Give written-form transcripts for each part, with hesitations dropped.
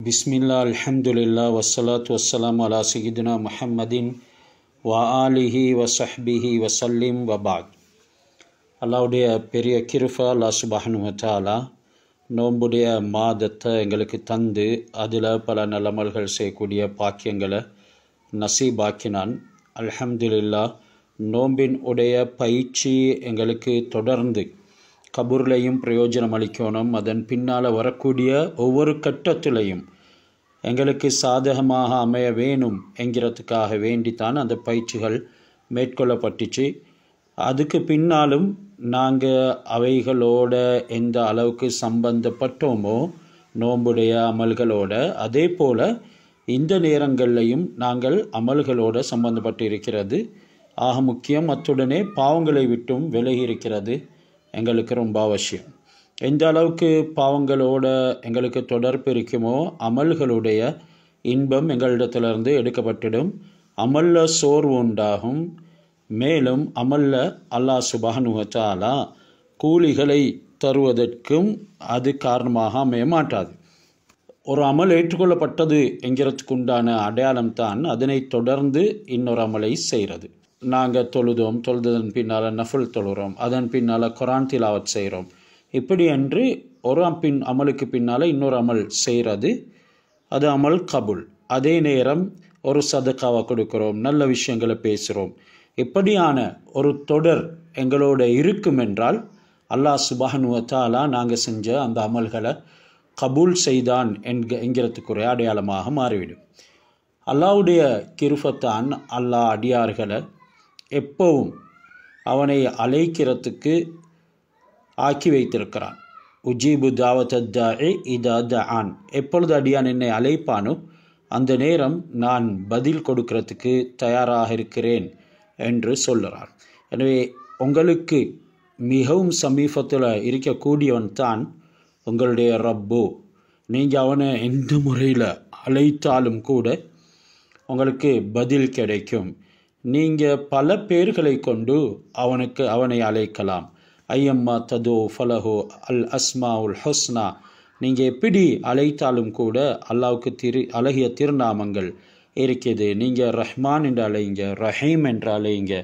பிஸ்மில்லா அல்ஹம்துலில்லா வஸ்ஸலாத்து வஸ்ஸலாமு அலா சய்யிதினா முஹம்மதின் வ ஆலிஹி வஸஹ்பிஹி வசல்லிம் வபாத். அல்லாவுடைய பெரிய கிருபா அல்லாஹ் சுப்ஹானஹு வ தஆலா நோன்புடைய மாதத்தை எங்களுக்கு தந்து அதில் பல நல்லமல்கள் செய்யக்கூடிய பாக்கியங்களை நசீபாக்கினான். அல்ஹம்துலில்லா. நோம்பின் உடைய பயிற்சி எங்களுக்கு தொடர்ந்து கபூர்லையும் பிரயோஜனம் அளிக்கணும். அதன் பின்னால் வரக்கூடிய ஒவ்வொரு கட்டத்திலையும் எங்களுக்கு சாதகமாக அமைய வேணும் என்கிறதுக்காக வேண்டித்தான் அந்த பயிற்சிகள் மேற்கொள்ளப்பட்டுச்சு. அதுக்கு பின்னாலும் நாங்கள் அவைகளோட எந்த அளவுக்கு சம்பந்தப்பட்டோமோ நோம்புடைய அமல்களோட, அதே போல் இந்த நேரங்கள்லையும் நாங்கள் அமல்களோடு சம்பந்தப்பட்டு இருக்கிறது. ஆக முக்கியம். அத்துடனே பாவங்களை விட்டும் விலகி இருக்கிறது எங்களுக்கு ரொம்ப அவசியம். எந்த அளவுக்கு பாவங்களோட எங்களுக்கு தொடர்பு இருக்குமோ அமல்களுடைய இன்பம் எங்களிடத்திலிருந்து எடுக்கப்பட்டுடும். அமல்ல சோர்வு உண்டாகும். மேலும் அமல்ல அல்லாஹ் சுப்ஹானஹு வ தஆலா கூலிகளை தருவதற்கும் அது காரணமாக அமைய மாட்டாது. ஒரு அமல் ஏற்றுக்கொள்ளப்பட்டது என்கிறதுக்கு உண்டான அடையாளம் தான் அதனை தொடர்ந்து இன்னொரு அமலை செய்கிறது. நாங்கள் தொழுததன் பின்னால் நஃபுல் தொழுகிறோம், அதன் பின்னால் குர்ஆன் திலாவத் செய்கிறோம். இப்படி என்று ஒரு அமலுக்கு பின்னால் இன்னொரு அமல் செய்கிறது. அது அமல் கபுல். அதே நேரம் ஒரு சதக்காவை கொடுக்கிறோம், நல்ல விஷயங்களை பேசுகிறோம். இப்படியான ஒரு தொடர் எங்களோட இருக்கும் என்றால் அல்லாஹ் சுப்ஹானஹு வ தஆலா நாங்கள் செஞ்ச அந்த அமல்களை கபூல் செய்தான் என்கிறதுக்குரிய அடையாளமாக மாறிவிடும். அல்லாஹ்வுடைய கிருபத்தான் அல்லாஹ் அடியார்களை எப்பவும் அவனை அழைக்கிறதுக்கு ஆக்கி வைத்திருக்கிறான். உஜீபு தாவத் தாஇ இதா தஆன். எப்பொழுது அடியான் என்னை அழைப்பானோ அந்த நேரம் நான் பதில் கொடுக்கறதுக்கு தயாராக இருக்கிறேன் என்று சொல்லுறான். எனவே உங்களுக்கு மிகவும் சமீபத்தில் இருக்கக்கூடியவன் தான் உங்களுடைய ரப்பு. நீங்கள் அவனை எந்த முறையில் அழைத்தாலும் கூட உங்களுக்கு பதில் கிடைக்கும். நீங்கள் பல பேர்களை கொண்டு அவனை அழைக்கலாம். ஐயம்மா ததோ ஃபலஹோ அல் அஸ்மா உல் ஹுஸ்னா. நீங்கள் எப்படி அழைத்தாலும் கூட அல்லாவுக்கு அழகிய திருநாமங்கள் இருக்குது. நீங்கள் ரஹ்மான் என்று அழைங்க, ரஹீம் என்று அழைங்க,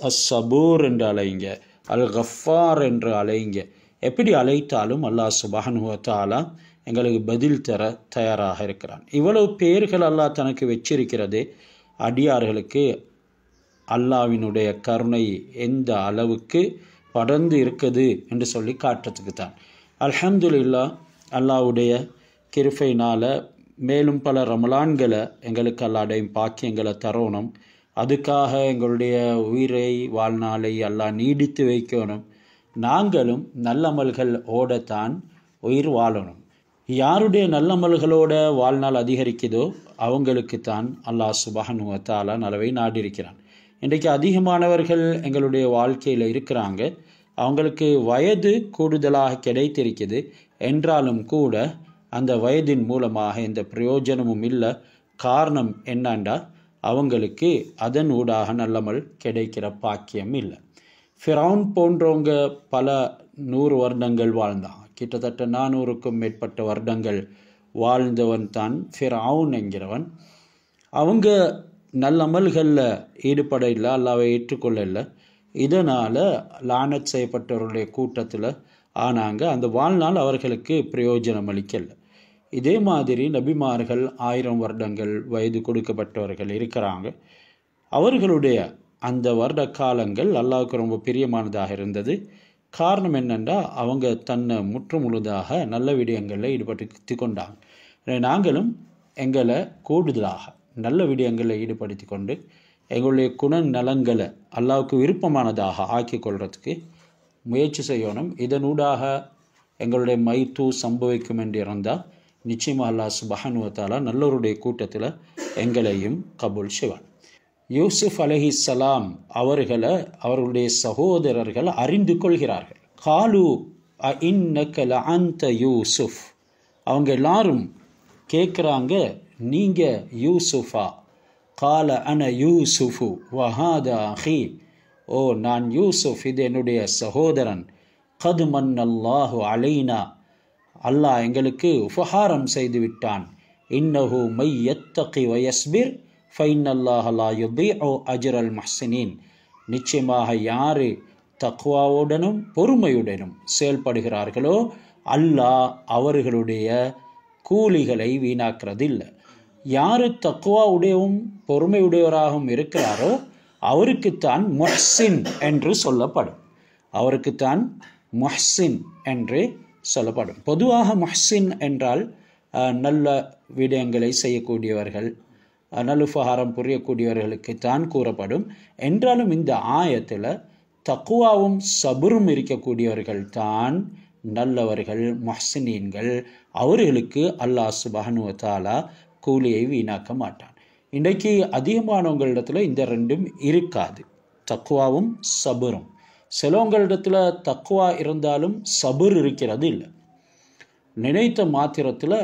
அஸ் சபூர் என்று அழைங்க, அல் கஃபார் என்று அழைங்க. எப்படி அழைத்தாலும் அல்லாஹ் சுப்ஹானஹு வ தஆலா எங்களுக்கு பதில் தர தயாராக இருக்கிறான். இவ்வளவு பேர்கள் அல்லாஹ் தனக்கு வச்சிருக்கிறதே அடியார்களுக்கு அல்லாஹ்வினுடைய கருணை எந்த அளவுக்கு படர்ந்து இருக்குது என்று சொல்லி காட்டுறதுக்கு தான். அல்ஹம்துலில்லா. அல்லாஹ்வுடைய கிருபையினால் மேலும் பல ரமலான்களை எங்களுக்கு அல்லாஹ்வுடைய பாக்கியங்களை தரணும். அதுக்காக எங்களுடைய உயிரை வாழ்நாளை அல்லாஹ் நீடித்து வைக்கணும். நாங்களும் நல்லமல்கள் ஓடத்தான் உயிர் வாழணும். யாருடைய நல்லமல்களோட வாழ்நாள் அதிகரிக்குதோ அவங்களுக்கு தான் அல்லாஹ் சுப்ஹானஹு வ தஆலா நலவை நாடியிருக்கிறான். இன்றைக்கு அதிகமானவர்கள் எங்களுடைய வாழ்க்கையில் இருக்கிறாங்க. அவங்களுக்கு வயது கூடுதலாக கிடைத்திருக்குது என்றாலும் கூட அந்த வயதின் மூலமாக எந்த பிரயோஜனமும் இல்லை. காரணம் என்னண்டா அவங்களுக்கு அதன் ஊடாக நல்லமல் கிடைக்கிற பாக்கியம் இல்லை. ஃபிரௌன் போன்றவங்க பல 100 வருடங்கள் வாழ்ந்தாங்க. கிட்டத்தட்ட 400க்கும் மேற்பட்ட வருடங்கள் வாழ்ந்தவன் தான் ஃபிரௌன் என்கிறவன். அவங்க நல்லமல்களில் ஈடுபட இல்லை, அல்லாஹ்வை ஏற்றுக்கொள்ள இல்லை. இதனால் லானத் செய்யப்பட்டவர்களுடைய கூட்டத்தில் ஆனாங்க. அந்த வாழ்நாள் அவர்களுக்கு பிரயோஜனம் அளிக்கலை. இதே மாதிரி நபிமார்கள் 1000 வருடங்கள் வயது கொடுக்கப்பட்டவர்கள் இருக்கிறாங்க. அவர்களுடைய அந்த வருட காலங்கள் அல்லாஹ்வுக்கு ரொம்ப பிரியமானதாக இருந்தது. காரணம் என்னென்னா அவங்க தன்னை முற்றுமுழுதாக நல்ல விடயங்களில் ஈடுபடுத்தி கொண்டாங்க. நாங்களும் எங்களை கூடுதலாக நல்ல விடயங்களில் ஈடுபடுத்தி கொண்டு எங்களுடைய குணநலங்களை அல்லாஹ்வுக்கு விருப்பமானதாக ஆக்கி கொள்றதுக்கு முயற்சி செய்யணும். இதனூடாக எங்களுடைய மைத்து சம்பவிக்கும் என்று இருந்தால் நிச்சயமாக அல்லாஹ் சுப்ஹானஹு வ தஆலா நல்லவருடைய கூட்டத்தில் எங்களையும் கபூல் செய்வான். யூசுப் அலைஹிஸ்ஸலாம் அவர்களை அவர்களுடைய சகோதரர்கள் அறிந்து கொள்கிறார்கள். காலு இன்னக லஅன்த யூசுப். அவங்க எல்லாரும் கேட்குறாங்க, நீங்கள் யூசுஃபா? கால அன யூசுஃபு வஹாதா அஹி. ஓ, நான் யூசுஃப், இது என்னுடைய சகோதரன். கது மன்னல்லாஹு அலைனா. அல்லாஹ் எங்களுக்கு உபகாரம் செய்து விட்டான். இன்னஹு மை யத்தகி வ யஸ்பிர் ஃபைன்னல்லாஹ லா யுதீஉ அஜ்ரல் முஹ்ஸினீன். நிச்சயமாக யார் தக்வாவுடனும் பொறுமையுடனும் செயல்படுகிறார்களோ அல்லாஹ் அவர்களுடைய கூலிகளை வீணாக்கிறதில்லை. யார் தக்வாவுடையவும் பொறுமையுடையவராகவும் இருக்கிறாரோ அவருக்குத்தான் முஹ்ஸின் என்று சொல்லப்படும். அவருக்குத்தான் முஹ்ஸின் என்று சொல்லப்படும். பொதுவாக முஹ்ஸின் என்றால் நல்ல விடயங்களை செய்யக்கூடியவர்கள், நல்லுபகாரம் புரியக்கூடியவர்களுக்கு தான் கூறப்படும். என்றாலும் இந்த ஆயத்தில் தக்குவாவும் சபுரும் இருக்கக்கூடியவர்கள் தான் நல்லவர்கள், முஹ்ஸினீன்கள். அவர்களுக்கு அல்லாஹ் சுப்ஹானஹு வ தஆலா கூலியை வீணாக்க மாட்டான். இன்றைக்கு அதிகமானவங்களிடத்தில் இந்த ரெண்டும் இருக்காது, தக்குவாவும் சபுரும். சிலவங்களிடத்தில் தக்குவா இருந்தாலும் சபுர் இருக்கிறது இல்லை. நினைத்த மாத்திரத்தில்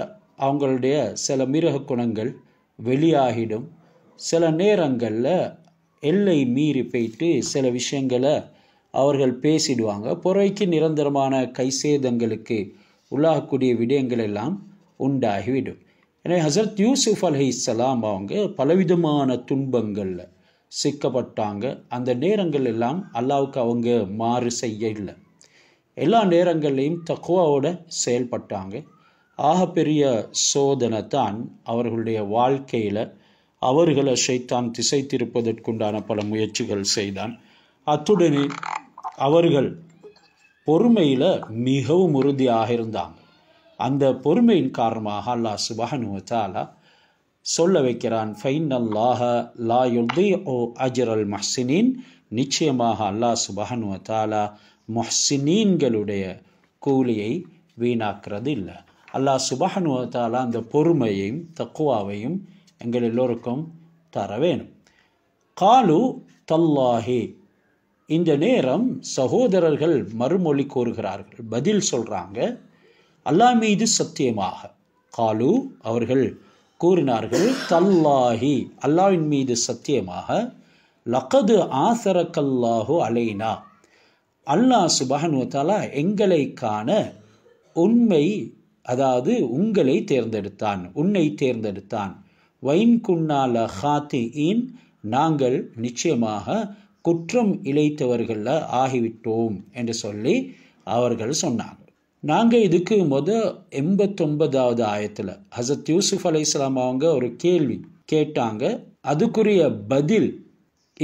அவங்களுடைய சில மிருக குணங்கள் வெளியாகிடும். சில நேரங்களில் எல்லை மீறி போயிட்டு சில விஷயங்களை அவர்கள் பேசிடுவாங்க. பொறைக்கு நிரந்தரமான கைசேதங்களுக்கு உள்ளாகக்கூடிய விடயங்கள் எல்லாம் உண்டாகிவிடும். எனவே ஹசரத் யூசுஃப் அலைஹிஸ்ஸலாம் அவங்க பலவிதமான துன்பங்களில் சிக்கப்பட்டாங்க. அந்த நேரங்கள் எல்லாம் அல்லாவுக்கு அவங்க மாறு செய்ய இல்லை. எல்லா நேரங்கள்லையும் தக்குவாவோட செயல்பட்டாங்க. ஆகப்பெரிய சோதனை தான் அவர்களுடைய வாழ்க்கையில் அவர்களை ஷைத்தான் திசை திருப்பதற்குண்டான பல முயற்சிகள் செய்தான். அத்துடனே அவர்கள் பொறுமையில் மிகவும் உறுதியாக இருந்தாங்க. அந்த பொறுமையின் காரணமாக அல்லாஹ் சுப்ஹானஹு வ தஆலா சொல்ல வைக்கிறான், ஃபைன்னல்லாஹ லா யுதீஉ அஜ்ரல் முஹ்ஸினீன். நிச்சயமாக அல்லாஹ் சுப்ஹானஹு வ தஆலா முஹ்ஸினீன்களுடைய கூலியை வீணாக்கிறது இல்லை. அல்லாஹ் சுப்ஹானஹு வ தஆலா அந்த பொறுமையையும் தக்குவாவையும் எங்கள் எல்லோருக்கும் தர வேணும். காலு தல்லாஹி. இந்த நேரம் சகோதரர்கள் மறுமொழி கூறுகிறார்கள், பதில் சொல்கிறாங்க, அல்லாஹ் மீது சத்தியமாக. காலு அவர்கள் கூறினார்கள், தல்லாஹி அல்லாஹ்வின் மீது சத்தியமாக, லகது ஆசரக்கல்லாஹு அலைனா. அல்லாஹ் சுப்ஹானஹு வ தஆலா எங்களை காண உண்மை, அதாவது உங்களை தேர்ந்தெடுத்தான், உன்னை தேர்ந்தெடுத்தான். வைன் குன்னால ஹாத்தியின், நாங்கள் நிச்சயமாக குற்றம் இழைத்தவர்கள ஆகிவிட்டோம் என்று சொல்லி அவர்கள் சொன்னாங்க. நாங்கள் இதுக்கு 89வது ஆயத்தில் ஹசரத் யூசுஃப் அலைஹிஸ்ஸலாம் அவங்க ஒரு கேள்வி கேட்டாங்க. அதுக்குரிய பதில்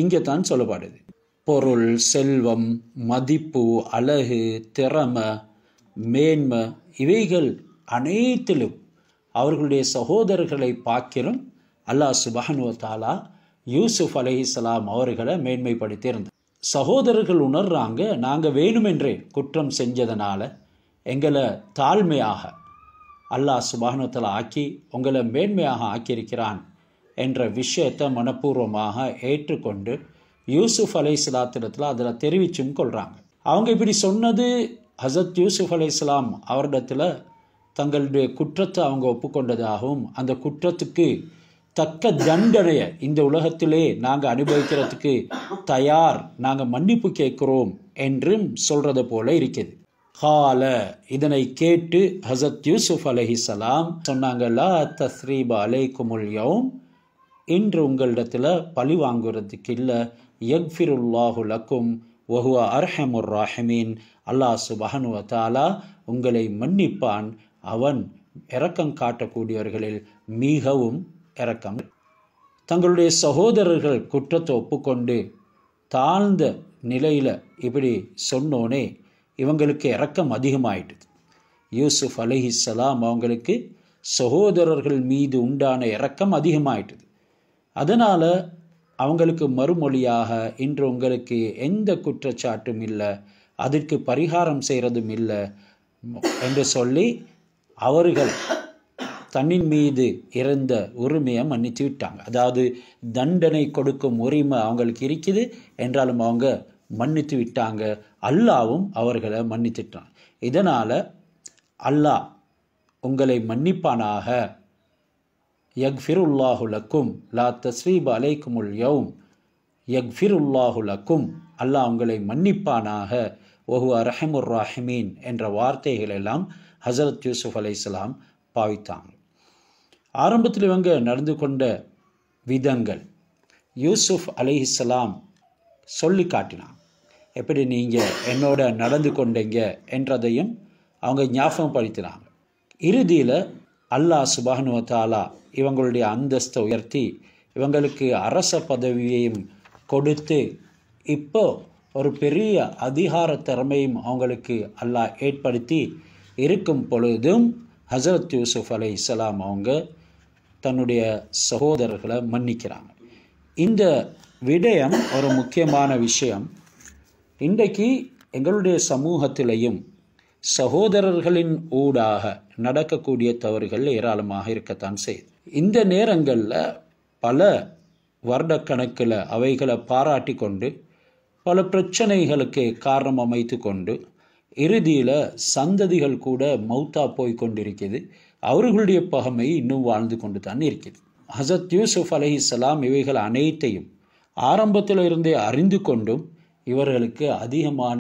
இங்கே தான் சொல்லப்படுது. பொருள், செல்வம், மதிப்பு, அழகு, திறமை, மேன்மை, இவைகள் அனைத்திலும் அவர்களுடைய சகோதரர்களை பார்க்கிறோம் அல்லாஹ் சுப்ஹானஹு வ தஆலா யூசுஃப் அலைஹிஸ்ஸலாம் அவர்களை மேன்மைப்படுத்தியிருந்தார். சகோதரர்கள் உணர்றாங்க, நாங்கள் வேணுமென்றே குற்றம் செஞ்சதுனால எங்களை தாழ்மையாக அல்லாஹ் சுப்ஹானஹு வ தஆலா ஆக்கி உங்களை மேன்மையாக ஆக்கியிருக்கிறான் என்ற விஷயத்தை மனப்பூர்வமாக ஏற்றுக்கொண்டு யூசுஃப் அலைஹிஸ்ஸலாத்திடத்தில் அதில் தெரிவிச்சும் கொள்கிறாங்க. அவங்க இப்படி சொன்னது ஹசரத் யூசுஃப் அலைஹிஸ்ஸலாம் அவரிடத்தில் தங்களுடைய குற்றத்தை அவங்க ஒப்புக்கொண்டதாகவும், அந்த குற்றத்துக்கு தக்க தண்டனையை இந்த உலகத்திலே நாங்கள் அனுபவிக்கிறதுக்கு தயார், நாங்கள் மன்னிப்பு கேட்கிறோம் என்றும் சொல்றது போல இருக்குது. கால இதனை கேட்டு ஹசரத் யூசுஃப் அலைஹிஸ்ஸலாம் சொன்னாங்க, லா தஸ்ரீப அலைக்குமுல் யௌம், இன்று உங்களிடத்தில் பழி வாங்குறதுக்கு இல்லை. யக்ஃபிருல்லாஹு லக்கும் வஹுவ அர்ஹமுர் ராஹிமீன். அல்லாஹ் சுப்ஹானஹு வ தஆலா உங்களை மன்னிப்பான், அவன் இரக்கம் காட்டக்கூடியவர்களில் மிகவும் இரக்கம். தங்களுடைய சகோதரர்கள் குற்றத்தை ஒப்புக்கொண்டு தாழ்ந்த நிலையில் இப்படி சொன்னோனே இவங்களுக்கு இரக்கம் அதிகமாயிட்டுது. யூசுஃப் அலைஹிஸ்ஸலாம் அவங்களுக்கு சகோதரர்கள் மீது உண்டான இரக்கம் அதிகமாயிட்டுது. அதனால் அவங்களுக்கு மறுமொழியாக, இன்று உங்களுக்கு எந்த குற்றச்சாட்டும் இல்லை, அதற்கு பரிகாரம் செய்கிறதும் இல்லை என்று சொல்லி அவர்கள் தன்னின் மீது இருந்த உரிமையை மன்னித்து விட்டாங்க. அதாவது தண்டனை கொடுக்கும் உரிமை அவங்களுக்கு இருக்குது என்றாலும் அவங்க மன்னித்து விட்டாங்க. அல்லாவும் அவர்களை மன்னித்துட்டான். இதனால் அல்லாஹ் உங்களை மன்னிப்பானாக. யக்ஃபிருல்லாஹு லக்கும் லா தஸ்ரீப அலைக்குமுல் யௌம் யக்ஃபிருல்லாஹு லக்கும், அல்லாஹ் உங்களை மன்னிப்பானாக. வஹுவ அர்ஹமுர் ராஹிமீன் என்ற வார்த்தைகள் எல்லாம் ஹசரத் யூசுப் அலைஹிஸ்ஸலாம் பாவித்தாங்க. ஆரம்பத்தில் இவங்க நடந்து கொண்ட விதங்கள் யூசுப் அலைஹிஸ்ஸலாம் சொல்லி காட்டினாங்க. எப்படி நீங்கள் என்னோட நடந்து கொண்டீங்க என்றதையும் அவங்க ஞாபகப்படுத்தினாங்க. இறுதியில் அல்லாஹ் சுப்ஹானஹு வ தஆலா இவங்களுடைய அந்தஸ்தை உயர்த்தி இவங்களுக்கு அரச பதவியையும் கொடுத்து இப்போ ஒரு பெரிய அதிகார திறமையும் அவங்களுக்கு அல்லாஹ் ஏற்படுத்தி இருக்கும் பொழுதும் ஹசரத் யூசுப் அலைஹிஸ்ஸலாம் அவங்க தன்னுடைய சகோதரர்களை மன்னிக்கிறாங்க. இந்த விடயம் ஒரு முக்கியமான விஷயம். இன்றைக்கு எங்களுடைய சமூகத்திலையும் சகோதரர்களின் ஊடாக நடக்கக்கூடிய தவறுகள் ஏராளமாக இருக்கத்தான் செய்யுது. இந்த நேரங்களில் பல வருடக்கணக்கில் அவைகளை பாராட்டி கொண்டு பல பிரச்சனைகளுக்கு காரணம் அமைத்து கொண்டு இறுதியில் சந்ததிகள் கூட மௌத்தா போய் கொண்டிருக்குது. அவர்களுடைய பகமை இன்னும் வாழ்ந்து கொண்டு தான் இருக்குது. ஹசரத் யூசுப் அலைஹிஸ்ஸலாம் இவைகள் அனைத்தையும் ஆரம்பத்தில் இருந்தே அறிந்து கொண்டும் இவர்களுக்கு அதிகமான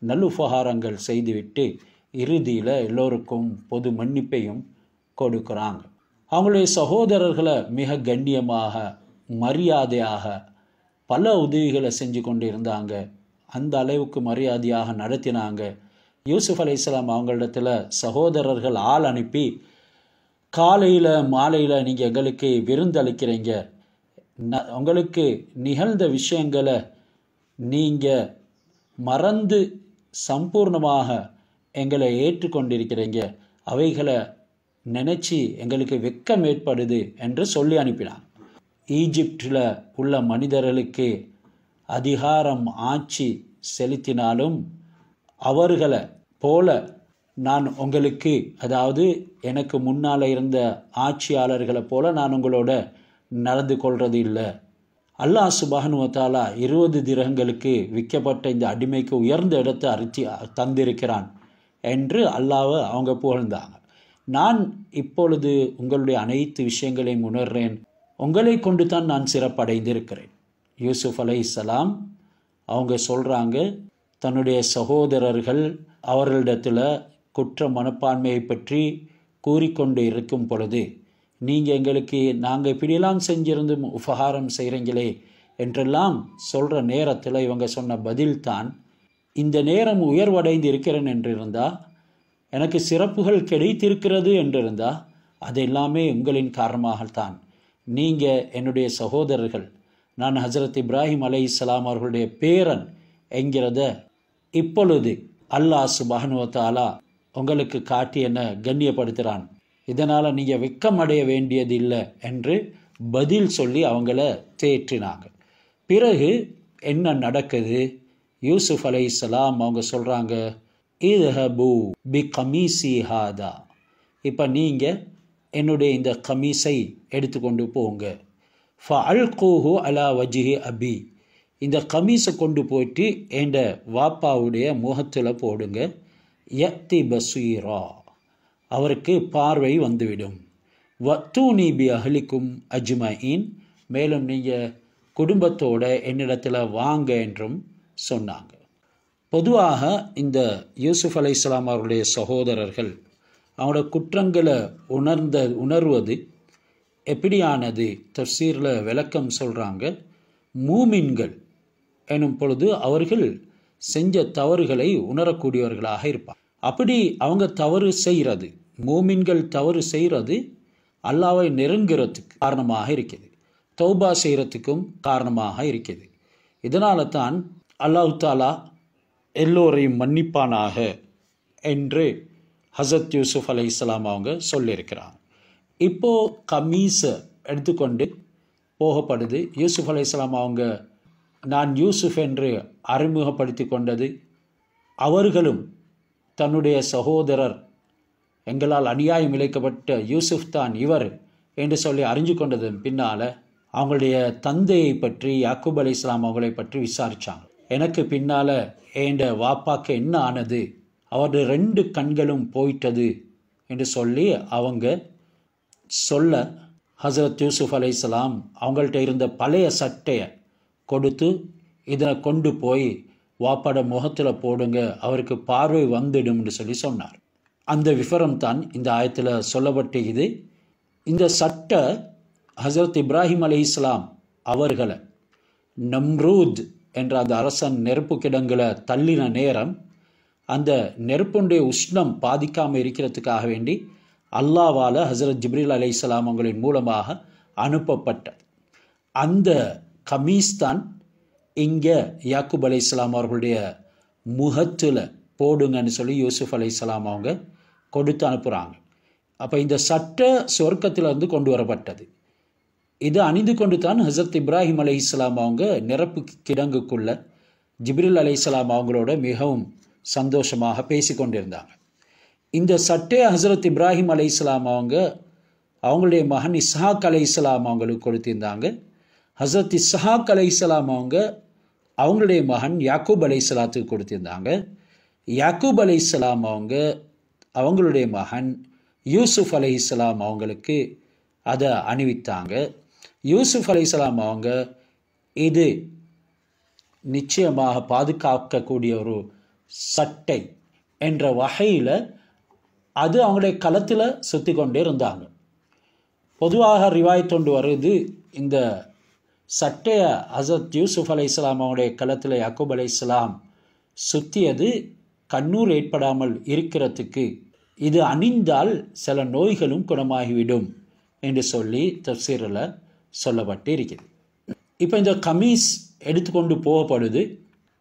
நல்லுபகாரங்கள் செய்துவிட்டு இறுதியில் எல்லோருக்கும் பொது மன்னிப்பையும் கொடுக்குறாங்க. அவங்களுடைய சகோதரர்களை மிக கண்ணியமாக மரியாதையாக பல உதவிகளை செஞ்சு கொண்டு இருந்தாங்க. அந்த அளவுக்கு மரியாதையாக நடத்தினாங்க. யூசுப் அலைஹிஸ்ஸலாம் அவங்களிடத்தில் சகோதரர்கள் ஆள் அனுப்பி காலையில் மாலையில் நீங்கள் எங்களுக்கு விருந்தளிக்கிறீங்க, உங்களுக்கு நிகழ்ந்த விஷயங்களை நீங்கள் மறந்து சம்பூர்ணமாக எங்களை ஏற்றுக்கொண்டிருக்கிறீங்க, அவைகளை நினச்சி எங்களுக்கு வெட்கம் ஏற்படுது என்று சொல்லி அனுப்பினார். ஈஜிப்டில் உள்ள மனிதர்களுக்கு அதிகாரம் ஆட்சி செலுத்தினாலும் அவர்களை போல நான் உங்களுக்கு, அதாவது எனக்கு முன்னால் இருந்த ஆட்சியாளர்களை போல நான் உங்களோட நடந்து கொள்வது இல்லை. அல்லாஹ் சுப்ஹானஹு வ தஆலா 20 திரகங்களுக்கு விற்கப்பட்ட இந்த அடிமைக்கு உயர்ந்த இடத்தை அரிசி தந்திருக்கிறான் என்று அல்லாஹ்வை அவங்க புகழ்ந்தாங்க. நான் இப்பொழுது உங்களுடைய அனைத்து விஷயங்களையும் உணர்றேன், உங்களை கொண்டு தான் நான் சிறப்படைந்திருக்கிறேன். யூசுப் அலைஹிஸ்ஸலாம் அவங்க சொல்கிறாங்க, தன்னுடைய சகோதரர்கள் அவர்களிடத்தில் குற்ற மனப்பான்மையை பற்றி கூறிக்கொண்டு இருக்கும் பொழுது, நீங்கள் எங்களுக்கு நாங்கள் இப்படியெல்லாம் செஞ்சிருந்தும் உபகாரம் செய்கிறீங்களே என்றெல்லாம் சொல்கிற நேரத்தில் இவங்க சொன்ன பதில்தான், இந்த நேரம் உயர்வடைந்து இருக்கிறேன் என்றிருந்தால், எனக்கு சிறப்புகள் கிடைத்திருக்கிறது என்றிருந்தால் அது எல்லாமே உங்களின் காரணமாகத்தான். நீங்கள் என்னுடைய சகோதரர்கள், நான் ஹஜரத் இப்ராஹிம் அலைஹிஸ்ஸலாம் அவர்களுடைய பேரன் என்கிறத இப்பொழுது அல்லாஹ் சுப்ஹானஹு வ தஆலா உங்களுக்கு காட்டி என்ன கண்ணியப்படுத்துகிறான், இதனால் நீங்கள் வெட்கமடைய வேண்டியதில்லை என்று பதில் சொல்லி அவங்கள தேற்றினாங்க. பிறகு என்ன நடக்குது? யூசுப் அலைஹிஸ்ஸலாம் அவங்க சொல்கிறாங்க, இத்ஹபு பி கமீசி ஹாதா, இப்போ நீங்கள் என்னுடைய இந்த கமீஸை எடுத்துக்கொண்டு போங்க, ஃபஅல்கூஹு அலா வஜ்ஹி அபி, இந்த கமீஸை கொண்டு போயிட்டு என் வாப்பாவுடைய முகத்தில் போடுங்க, யத்தி பசீரா, அவருக்கு பார்வை வந்துவிடும், வத்தூனி பி அஹ்லிக்கும் அஜ்மஈன், மேலும் நீங்கள் குடும்பத்தோட என்னிடத்தில் வாங்க என்றும் சொன்னாங்க. பொதுவாக இந்த யூசுப் அலைஹிஸ்ஸலாம் அவருடைய சகோதரர்கள் அவங்களோட குற்றங்களை உணர்வது எப்படியானது? தஃப்சீரில் விளக்கம் சொல்கிறாங்க, மூமின்கள் எனும் பொழுது அவர்கள் செஞ்ச தவறுகளை உணரக்கூடியவர்களாக இருப்பாங்க. அப்படி அவங்க தவறு செய்கிறது, மூமின்கள் தவறு செய்கிறது அல்லாஹ்வை நெருங்கிறதுக்கு காரணமாக இருக்குது, தௌபா செய்கிறதுக்கும் காரணமாக இருக்குது. இதனால தான் அல்லாஹ் தஆலா எல்லோரையும் மன்னிப்பானாக என்று ஹசரத் யூசுப் அலைஹிஸ்ஸலாம் அவங்க சொல்லியிருக்கிறாங்க. இப்போது கமீஸை எடுத்துக்கொண்டு போகப்படுது. யூசுப் அலைஹிஸ்ஸலாம் அவங்க நான் யூசுப் என்று அறிமுகப்படுத்தி கொண்டது, அவர்களும் தன்னுடைய சகோதரர் எங்களால் அநியாயம் இழைக்கப்பட்ட யூசுப் தான் இவர் என்று சொல்லி அறிஞ்சு கொண்டதன் பின்னால் அவங்களுடைய தந்தையை பற்றி, யாக்கூப் அலைஹிஸ்ஸலாம் அவங்களை பற்றி விசாரித்தாங்க. எனக்கு பின்னால் என் வாப்பாக்கு என்ன ஆனது, அவருடைய 2 கண்களும் போயிட்டது என்று சொல்லி அவங்க சொல்ல, ஹசரத் யூசுப் அலைஹிஸ்ஸலாம் அவங்கள்ட்ட இருந்த பழைய சட்டையை கொடுத்து, இதை கொண்டு போய் வாப்பாட முகத்தில் போடுங்க, அவருக்கு பார்வை வந்துடும் என்று சொல்லி சொன்னார். அந்த விவரம் தான் இந்த ஆயத்தில் சொல்லப்பட்டிருக்குது. இந்த சட்ட ஹசரத் இப்ராஹிம் அலைஹிஸ்ஸலாம் அவர்களை நம்ரூத் என்ற அந்த அரசன் நெருப்பு கிடங்குல தள்ளின நேரம் அந்த நெருப்புடைய உஷ்ணம் பாதிக்காமல் இருக்கிறதுக்காக வேண்டி அல்லாவால் ஹசரத் ஜிப்ரீல் அலைஹிஸ்ஸலாம் அவங்களின் மூலமாக அனுப்பப்பட்டது. அந்த கமீஸ் தான் இங்கே யாக்கூப் அலைஹிஸ்ஸலாம் அவர்களுடைய முகத்தில் போடுங்கன்னு சொல்லி யூசுப் அலைஹிஸ்ஸலாம் அவங்க கொடுத்து அனுப்புகிறாங்க. அப்போ இந்த சட்ட சொர்க்கத்திலிருந்து கொண்டு வரப்பட்டது. இது அணிந்து கொண்டு தான் ஹசரத் இப்ராஹிம் அலைஹிஸ்ஸலாம் அவங்க நெருப்பு கிடங்குக்குள்ள ஜிப்ரீல் அலைஹிஸ்ஸலாம் அவங்களோட மிகவும் சந்தோஷமாக பேசி கொண்டிருந்தாங்க. இந்த சட்டை ஹசரத் இப்ராஹிம் அலைஹிஸ்ஸலாம் அவங்களுடைய மகன் இஸ்ஹாக் அலைஹிஸ்ஸலாம் அவங்களுக்கு கொடுத்திருந்தாங்க. ஹசரத் இஸ்ஹாக் அலைஹிஸ்ஸலாம் அவங்களுடைய மகன் யாக்கூப் அலைஹிஸ்ஸலாத்துக்கு கொடுத்திருந்தாங்க. யாக்கூப் அலைஹிஸ்ஸலாம் அவங்களுடைய மகன் யூசுப் அலைஹிஸ்ஸலாம் அவங்களுக்கு அதை அணிவித்தாங்க. யூசுப் அலைஹிஸ்ஸலாம் இது நிச்சயமாக பாதுகாக்கக்கூடிய ஒரு சட்டை என்ற வகையில் அது அவங்களுடைய களத்தில் சுற்றி கொண்டே இருந்தாங்க. பொதுவாக ரிவாயத்தொண்டு வருது, இந்த சட்டையை ஹசரத் யூசுப் அலைஹிஸ்ஸலாம் அவங்களுடைய களத்தில் யாக்கூப் அலைஹிஸ்ஸலாம் சுற்றியது கண்ணூர் ஏற்படாமல் இருக்கிறதுக்கு, இது அணிந்தால் சில நோய்களும் குணமாகிவிடும் என்று சொல்லி தஃப்சீரில் சொல்லப்பட்டு இருக்குது. இப்போ இந்த கமீஸ் எடுத்துக்கொண்டு போகப்படுது.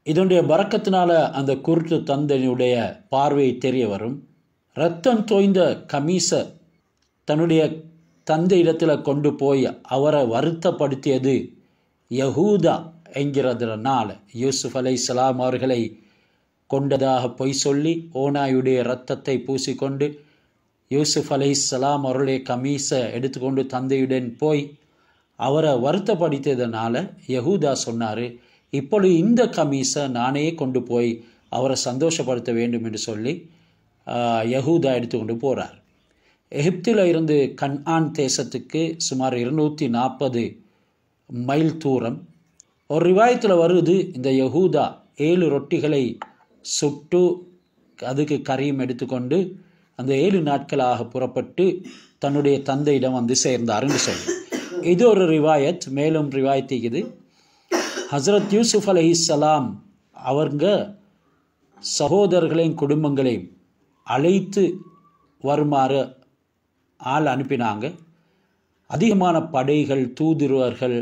இதனுடைய பரக்கத்தினால அந்த குருட்டு தந்தையுடைய பார்வை தெரிய வரும். இரத்தம் தோய்ந்த கமீஸை தன்னுடைய தந்தை இடத்துல கொண்டு போய் அவரை வருத்தப்படுத்தியது யஹூதா என்கிறதுனால யூசுப் அலைஹிஸ்ஸலாம் அவர்களை கொண்டதாக பொய் சொல்லி ஓனாயுடைய இரத்தத்தை பூசிக்கொண்டு யூசுப் அலைஹிஸ்ஸலாம் அவருடைய கமீஸை எடுத்துக்கொண்டு தந்தையுடன் போய் அவரை வருத்தப்படுத்தியதுனால யஹூதா சொன்னார், இப்பொழுது இந்த கமீஸை நானே கொண்டு போய் அவரை சந்தோஷப்படுத்த வேண்டும் என்று சொல்லி யஹூதா எடுத்துக்கொண்டு போகிறார். எகிப்தில் இருந்து கன்ஆன் தேசத்துக்கு சுமார் 240 மைல் தூரம். ஒரு ரிவாயத்தில் வருது, இந்த யஹூதா 7 ரொட்டிகளை சுட்டு அதுக்கு கறியும் எடுத்துக்கொண்டு அந்த 7 நாட்களாக புறப்பட்டு தன்னுடைய தந்தையிடம் வந்து சேர்ந்தாருன்னு சொல்லி இது ஒரு ரிவாயத். மேலும் ரிவாயத்திக்குது, ஹசரத் யூசுப் அலைஹிஸ்ஸலாம் அவங்க சகோதரர்களையும் குடும்பங்களையும் அழைத்து வருமாறு ஆள் அனுப்பினாங்க. அதிகமான படைகள், தூதுவர்கள்,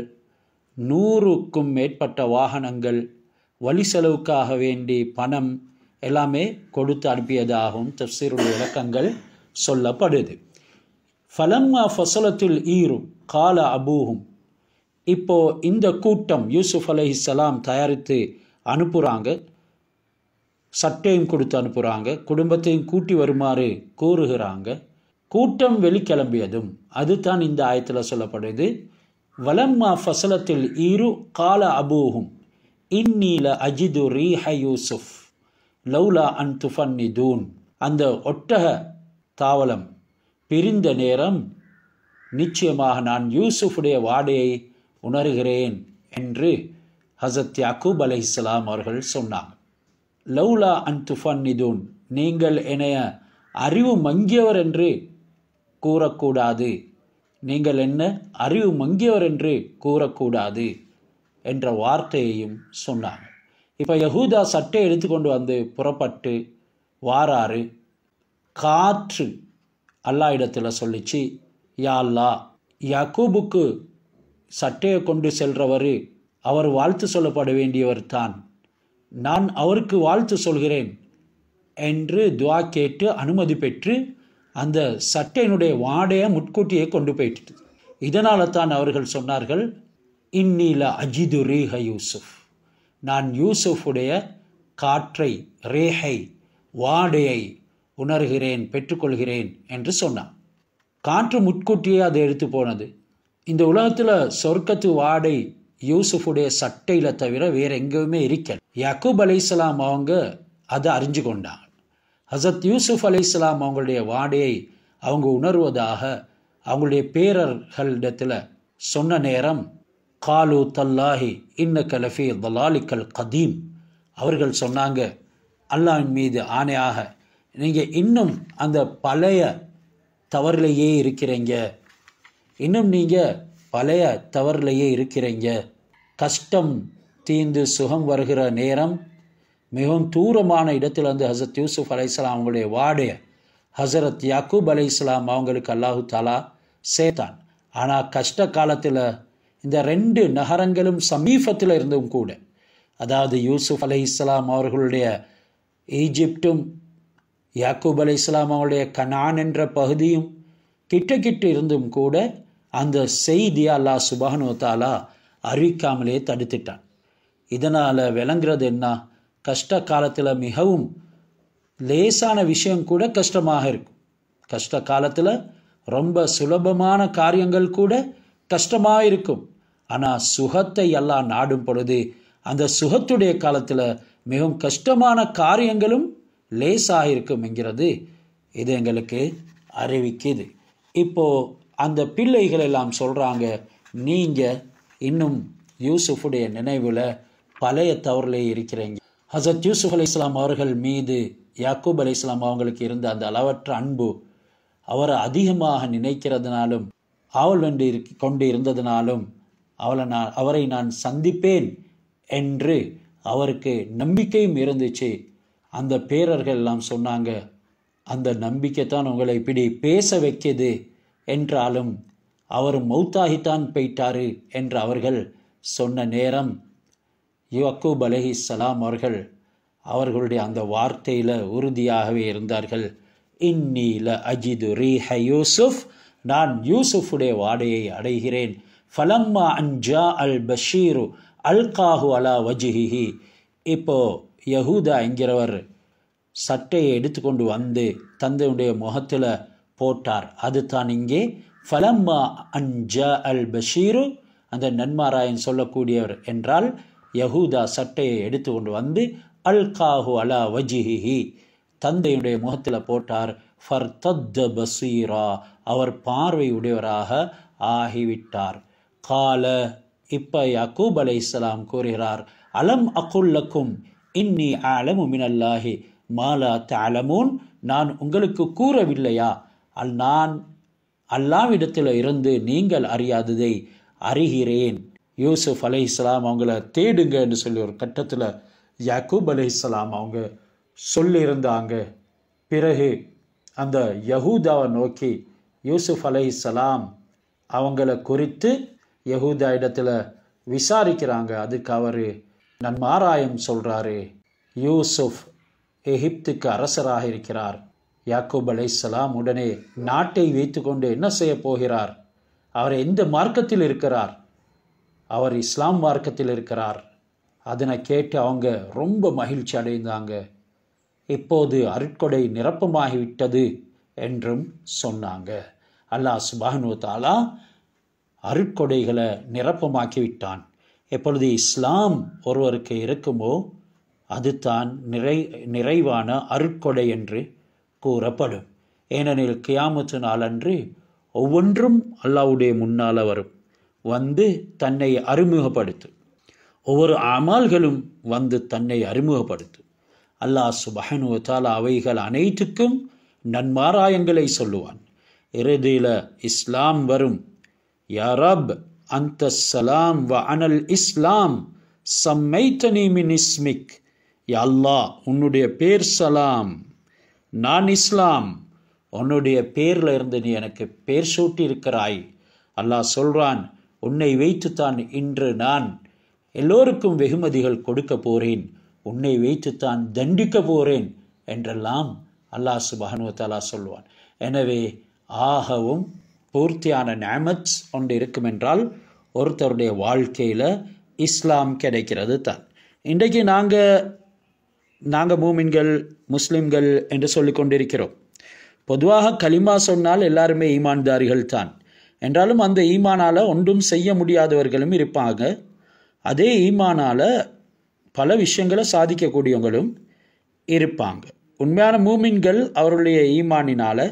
100க்கும் மேற்பட்ட வாகனங்கள், வழி செலவுக்காக வேண்டி பணம் எல்லாமே கொடுத்து அனுப்பியதாகவும் தஃப்சீருடைய விளக்கங்கள் சொல்லப்படுது. ஃபலம்மா ஃபஸலத்துல் ஈரு கால அபூஹும், இப்போ இந்த கூட்டம் யூசுப் அலைஹிஸ்ஸலாம் தயாரித்து அனுப்புகிறாங்க, சட்டையும் கொடுத்து அனுப்புகிறாங்க, குடும்பத்தையும் கூட்டி வருமாறு கூறுகிறாங்க. கூட்டம் வெளிக்கிளம்பியதும் அதுதான் இந்த ஆயத்தில் சொல்லப்படுது. வலம்மா ஃபஸலத்தில் ஈரு கால அபூஹும் இன்னீல அஜிது ரீஹ யூசுப் லௌலா அன் துஃபன்னிதூன், அந்த ஒட்டக தாவலம் பிரிந்த நேரம் நிச்சயமாக நான் யூசுஃபுடைய வாடையை உணர்கிறேன் என்று ஹசரத் யாக்கூப் அலைஹிஸ்ஸலாம் அவர்கள் சொன்னாங்க. லௌலா அன் துஃபன்னிதூன், நீங்கள் என்னைய அறிவு மங்கியவர் என்று கூறக்கூடாது, நீங்கள் என்ன அறிவு மங்கியவர் என்று கூறக்கூடாது என்ற வார்த்தையையும் சொன்னாங்க. இப்போ யஹூதா சட்டை எடுத்துக்கொண்டு வந்து புறப்பட்டு வாராரு. காற்று அல்லா இடத்துல சொல்லிச்சு, யா அல்லா, யாக்கூபுக்கு சட்டையை கொண்டு செல்றவர் அவர் வாழ்த்து சொல்லப்பட வேண்டியவர் தான், நான் அவருக்கு வாழ்த்து சொல்கிறேன் என்று துவா கேட்டு அனுமதி பெற்று அந்த சட்டையினுடைய வாடையை முட்கூட்டியே கொண்டு போயிட்டு. இதனால தான் அவர்கள் சொன்னார்கள், இன்னீல அஜிது ரீஹ யூசுப், நான் யூசுஃபுடைய காற்றை, ரேஹை, வாடையை உணர்கிறேன், பெற்றுக்கொள்கிறேன் என்று சொன்னான். காற்று முட்கூட்டியே அதை எடுத்து போனது. இந்த உலகத்தில் சொர்க்கத்து வாடை யூசுஃபுடைய சட்டையில் தவிர வேறு எங்கேயுமே இருக்கல. யாக்கூப் அலைஹிஸ்ஸலாம் அவங்க அதை அறிஞ்சு கொண்டாங்க. ஹசரத் யூசுப் அலைஹிஸ்ஸலாம் அவங்களுடைய வாடையை அவங்க உணர்வதாக அவங்களுடைய பேரர்களிடத்தில் சொன்ன நேரம், காலு தல்லாஹி இன்னக லஃபீ தலாலிக்கல் கதீம், அவர்கள் சொன்னாங்க, அல்லாஹ்வின் மீது ஆணையாக நீங்கள் இன்னும் அந்த பழைய தவறிலேயே இருக்கிறீங்க, இன்னும் நீங்கள் பழைய தவறிலேயே இருக்கிறீங்க. கஷ்டம் தீர்ந்து சுகம் வருகிற நேரம் மிகவும் தூரமான இடத்துல வந்து ஹசரத் யூசுப் அலைஹிஸ்ஸலாம் அவங்களுடைய வாடைய ஹசரத் யாக்கூப் அலைஹிஸ்ஸலாம் அவங்களுக்கு அல்லாஹு தாலா சேர்த்தான். ஆனால் கஷ்ட காலத்தில் இந்த 2 நகரங்களும் சமீபத்தில் இருந்தும் கூட, அதாவது யூசுப் அலைஹிஸ்ஸலாம் அவர்களுடைய ஈஜிப்டும் யாக்கூப் அலைஹிஸ்ஸலாம் அவருடைய கனான் என்ற பகுதியும் கிட்ட இருந்தும் கூட அந்த செய்தியை அல்லாஹ் சுப்ஹானஹு வ தஆலா அறிவிக்காமலே தடுத்துட்டான். இதனால் விளங்குறது என்ன, கஷ்ட காலத்தில் மிகவும் லேசான விஷயம் கூட கஷ்டமாக இருக்கும். கஷ்ட காலத்தில் ரொம்ப சுலபமான காரியங்கள் கூட கஷ்டமாக இருக்கும். ஆனால் சுகத்தை எல்லாம் நாடும் பொழுது அந்த சுகத்துடைய காலத்தில் மிகவும் கஷ்டமான காரியங்களும் லேசாக இருக்கும் என்கிறது இது எங்களுக்கு அறிவிக்குது. இப்போது அந்த பிள்ளைகள் எல்லாம் சொல்கிறாங்க, நீங்கள் இன்னும் யூசுஃபுடைய நினைவில் பழைய தவறிலே இருக்கிறீங்க. ஹசரத் யூசுப் அலைஹிஸ்ஸலாம் அவர்கள் மீது யாக்கூப் அலைஹிஸ்ஸலாம் அவங்களுக்கு இருந்த அந்த அளவற்ற அன்பு, அவரை அதிகமாக நினைக்கிறதுனாலும் ஆவல் வந்து கொண்டு இருந்ததினாலும் அவரை நான் சந்திப்பேன் என்று அவருக்கு நம்பிக்கையும் இருந்துச்சு. அந்த பேரர்கள் எல்லாம் சொன்னாங்க, அந்த நம்பிக்கை தான் உங்களை இப்படி பேச வைக்கிது என்றாலும் அவர் மௌத்தாகித்தான் போயிட்டாரு என்று அவர்கள் சொன்ன நேரம் யாக்கூப் அலைஹிஸ்ஸலாம் அவர்களுடைய அந்த வார்த்தையில் உறுதியாகவே இருந்தார்கள். இன்னீல அஜிது ரீஹ யூசுப், நான் யூசுஃபுடைய வாடையை அடைகிறேன். ஃபலம்மா அன்ஜா அல் பஷீரு அல்காஹு அலா வஜிஹிஹி. இப்போ யஹூதா என்கிறவர் சட்டையை எடுத்துக்கொண்டு வந்து தந்தையுடைய முகத்தில் போட்டார். அது தான் இங்கே ஃபலம்மா அன்ஜா அல் பஷீரு, அந்த நன்மாராயன் சொல்லக்கூடியவர் என்றால் யஹூதா சட்டையை எடுத்து கொண்டு வந்து அல்காஹு அலா வஜிஹிஹி, தந்தையுடைய முகத்தில் போட்டார். ஃபர்தத்த பசீரா, அவர் பார்வையுடையவராக ஆகிவிட்டார். கால, இப்போ யாக்கூப் அலைஹிஸ்ஸலாம் கூறுகிறார், அலம் அகுல்லக்கும் இன்னி அலமு மினல்லாஹி மாலா தஅலமூன், நான் உங்களுக்கு கூறவில்லையா, நான் அல்லாஹ்விடத்தில் இருந்து நீங்கள் அறியாததை அறிகிறேன். யூசுப் அலைஹிஸ்ஸலாம் அவங்கள தேடுங்க என்று சொல்லி ஒரு கட்டத்தில் யாக்கூப் அலைஹிஸ்ஸலாம் அவங்க சொல்லியிருந்தாங்க. பிறகு அந்த யஹூதாவை நோக்கி யூசுப் அலைஹிஸ்ஸலாம் அவங்கள குறித்து யஹூதா இடத்துல விசாரிக்கிறாங்க. அதுக்கு அவர் நன்மாராயம் சொல்கிறாரு, யூசுப் எகிப்துக்கு அரசராக இருக்கிறார். யாக்கூப் அலைஹிஸ்ஸலாம் உடனே நாட்டை வைத்து கொண்டு என்ன செய்ய போகிறார், அவர் எந்த மார்க்கத்தில் இருக்கிறார், அவர் இஸ்லாம் மார்க்கத்தில் இருக்கிறார். அதனை கேட்டு அவங்க ரொம்ப மகிழ்ச்சி அடைந்தாங்க. இப்போது அருட்கொடை நிரப்பமாகிவிட்டது என்றும் சொன்னாங்க. அல்லாஹ் சுப்ஹானஹு வ தஆலா அருட்கொடைகளை நிரப்பமாக்கிவிட்டான். எப்பொழுது இஸ்லாம் ஒருவருக்கு இருக்குமோ அதுதான் நிறைவான அருட்கொடை என்று கூறப்படும். ஏனெனில் கியாமத்து நாளன்று ஒவ்வொன்றும் அல்லாஹ்வுடைய முன்னால் வரும், வந்து தன்னை அறிமுகப்படுத்தும். ஒவ்வொரு அமல்களும் வந்து தன்னை அறிமுகப்படுத்தும். அல்லாஹ் சுப்ஹானஹு வ தஆலா அவைகள் அனைத்துக்கும் நன்மாராயங்களை சொல்லுவான். இறுதியில் இஸ்லாம் வரும். யா ரப் அந்த சலாம் வ அனல் இஸ்லாம் சம்மைத்தனி மின் இஸ்மிக், யா அல்லாஹ் உன்னுடைய பேர் சலாம், நான் இஸ்லாம், உன்னுடைய பேரில் இருந்து நீ எனக்கு பேர் சூட்டி இருக்கிறாய். அல்லாஹ் சொல்கிறான், உன்னை வைத்துத்தான் இன்று நான் எல்லோருக்கும் வெகுமதிகள் கொடுக்க போகிறேன், உன்னை வைத்துத்தான் தண்டிக்க போகிறேன் என்றெல்லாம் அல்லாஹ் சுப்ஹானஹு வ தஆலா சொல்வான். எனவே ஆகவும் பூர்த்தியான நிஅமத் ஒன்று இருக்கும் என்றால் ஒருத்தருடைய வாழ்க்கையில் இஸ்லாம் கிடைக்கிறது தான். இன்றைக்கு நாங்கள் மூமின்கள் முஸ்லிம்கள் என்று சொல்லி கொண்டிருக்கிறோம். பொதுவாக கலிமா சொன்னால் எல்லாருமே ஈமான்தாரிகள் தான் என்றாலும் அந்த ஈமானால் ஒன்றும் செய்ய முடியாதவர்களும் இருப்பாங்க. அதே ஈமானால் பல விஷயங்களை சாதிக்கக்கூடியவங்களும் இருப்பாங்க. உண்மையான மூமின்கள் அவருடைய ஈமானினால்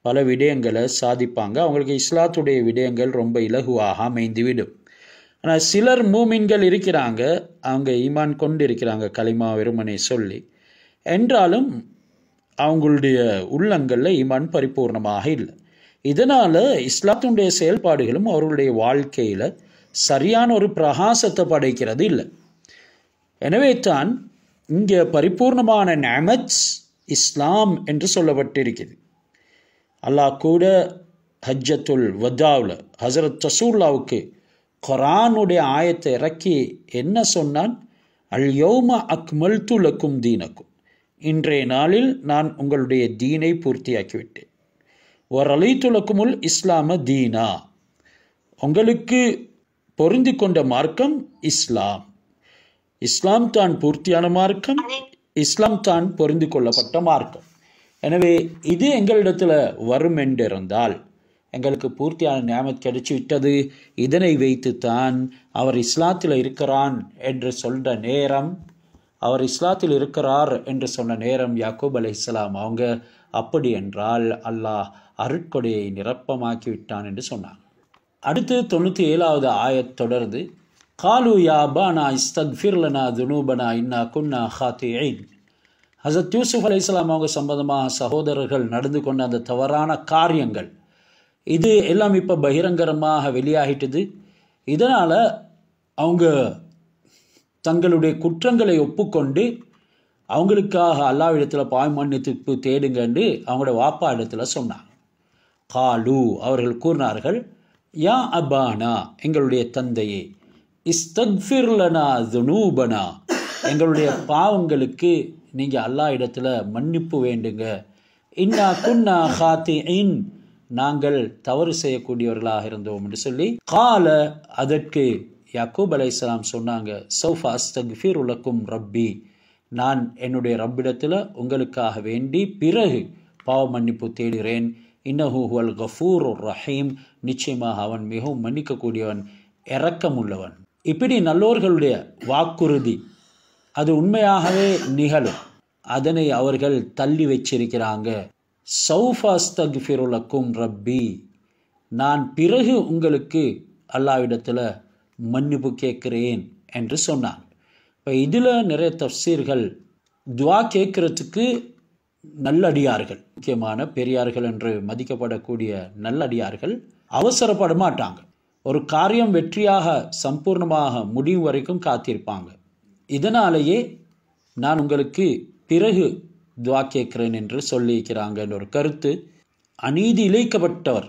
பல விடயங்களை சாதிப்பாங்க. அவங்களுக்கு இஸ்லாத்துடைய விடயங்கள் ரொம்ப இலகுவாக அமைந்துவிடும். ஆனால் சிலர் மூமின்கள் இருக்கிறாங்க, அவங்க ஈமான் கொண்டு இருக்கிறாங்க கலிமா வெறுமனை சொல்லி, என்றாலும் அவங்களுடைய உள்ளங்களில் ஈமான் பரிபூர்ணமாக இல்லை. இதனால் இஸ்லாத்தினுடைய செயல்பாடுகளும் அவர்களுடைய வாழ்க்கையில் சரியான ஒரு பிரகாசத்தை படைக்கிறது இல்லை. எனவே தான் இங்கே பரிபூர்ணமான நிஅமத் இஸ்லாம் என்று சொல்லப்பட்டிருக்கிறது. அல்லாஹ் கூட ஹஜ்ஜத்துல் வதாவில் ஹஸரத் ரசூலுல்லாஹ்வுக்கு குர்ஆனுடைய ஆயத்தை இறக்கி என்ன சொன்னான்? அல் யௌம அக்மல்து லக்கும் தீனக்கும், இன்றைய நாளில் நான் உங்களுடைய தீனை பூர்த்தியாக்கிவிட்டேன். வரலீத்து லக்குமுல் இஸ்லாம தீனா, உங்களுக்கு பொருந்தி கொண்ட மார்க்கம் இஸ்லாம். இஸ்லாம் தான் பூர்த்தியான மார்க்கம், இஸ்லாம் தான் பொருந்தி கொள்ளப்பட்ட மார்க்கம். எனவே இது எங்களிடத்தில் வரும் என்றிருந்தால் எங்களுக்கு பூர்த்தியான நியாமத் கிடைச்சி விட்டது. இதனை வைத்து தான் அவர் இஸ்லாத்தில் இருக்கிறான் என்று சொல்ற நேரம், அவர் இஸ்லாத்தில் இருக்கிறார் என்று சொன்ன நேரம் யாக்கூப் அலைஹிஸ்ஸலாம் அவங்க அப்படி என்றால் அல்லாஹ் அருட்கொடையை நிரப்பமாக்கி விட்டான் என்று சொன்னாங்க. அடுத்து 97வது ஆயத் தொடர்ந்து காலு யா அபானா இஸ்தக்ஃபிர் லனா துனூபனா இன்னா குன்னா ஹாத்திஈன். ஹஸரத் யூசுப் அலைஹிஸ்ஸலாம் அவங்க சம்பந்தமாக சகோதரர்கள் நடந்து கொண்ட அந்த தவறான காரியங்கள் இது எல்லாம் இப்போ பகிரங்கரமாக வெளியாகிட்டது. இதனால் அவங்க தங்களுடைய குற்றங்களை ஒப்புக்கொண்டு அவங்களுக்காக அல்லாஹ்விடத்தில் பாவ மன்னிப்பு தேடுங்கன்னு அவங்களோட வாப்பா இடத்துல சொன்னாங்க. காலு அவர்கள் கூறினார்கள், யா அபானா எங்களுடைய தந்தையே, இஸ்தக்ஃபிர் லனா துனூபனா எங்களுடைய பாவங்களுக்கு நீங்கள் அல்லாஹ் இடத்துல மன்னிப்பு வேண்டுங்க. இன்னா குன்னா ஹாத்திஈன் நாங்கள் தவறு செய்யக்கூடியவர்களாக இருந்தோம் என்று சொல்லி கால அதற்கு யாக்கூப் அலைஹிஸ்ஸலாம் சொன்னாங்க, சௌஃபா அஸ்தக்ஃபிரு லக்கும் ரப்பி, நான் என்னுடைய ரப்பிடத்தில் உங்களுக்காக வேண்டி பிறகு பாவ மன்னிப்பு தேடுகிறேன். இன்னஹு ஹுவல் கஃபூருர் ரஹீம், நிச்சயமாக அவன் மிகவும் மன்னிக்கக்கூடியவன், இரக்கமுள்ளவன். இப்படி நல்லோர்களுடைய வாக்குறுதி அது உண்மையாகவே நிகழும். அதனை அவர்கள் தள்ளி வச்சிருக்கிறாங்க. சௌஃபா அஸ்தக்ஃபிரு லக்கும் ரப்பி, நான் பிறகு உங்களுக்கு அல்லாஹ்விடத்தில் மன்னிப்பு கேட்கிறேன் என்று சொன்னாங்க. இப்போ இதில் நிறைய தஃப்சீர்கள் துவா கேட்கறதுக்கு நல்லடியார்கள், முக்கியமான பெரியார்கள் என்று மதிக்கப்படக்கூடிய நல்லடியார்கள் அவசரப்பட மாட்டாங்க. ஒரு காரியம் வெற்றியாக சம்பூர்ணமாக முடியும் வரைக்கும் காத்திருப்பாங்க. இதனாலேயே நான் உங்களுக்கு பிறகு துவா கேட்கிறேன் என்று சொல்லியிருக்கிறாங்க என்ற ஒரு கருத்து. அநீதி இழைக்கப்பட்டவர்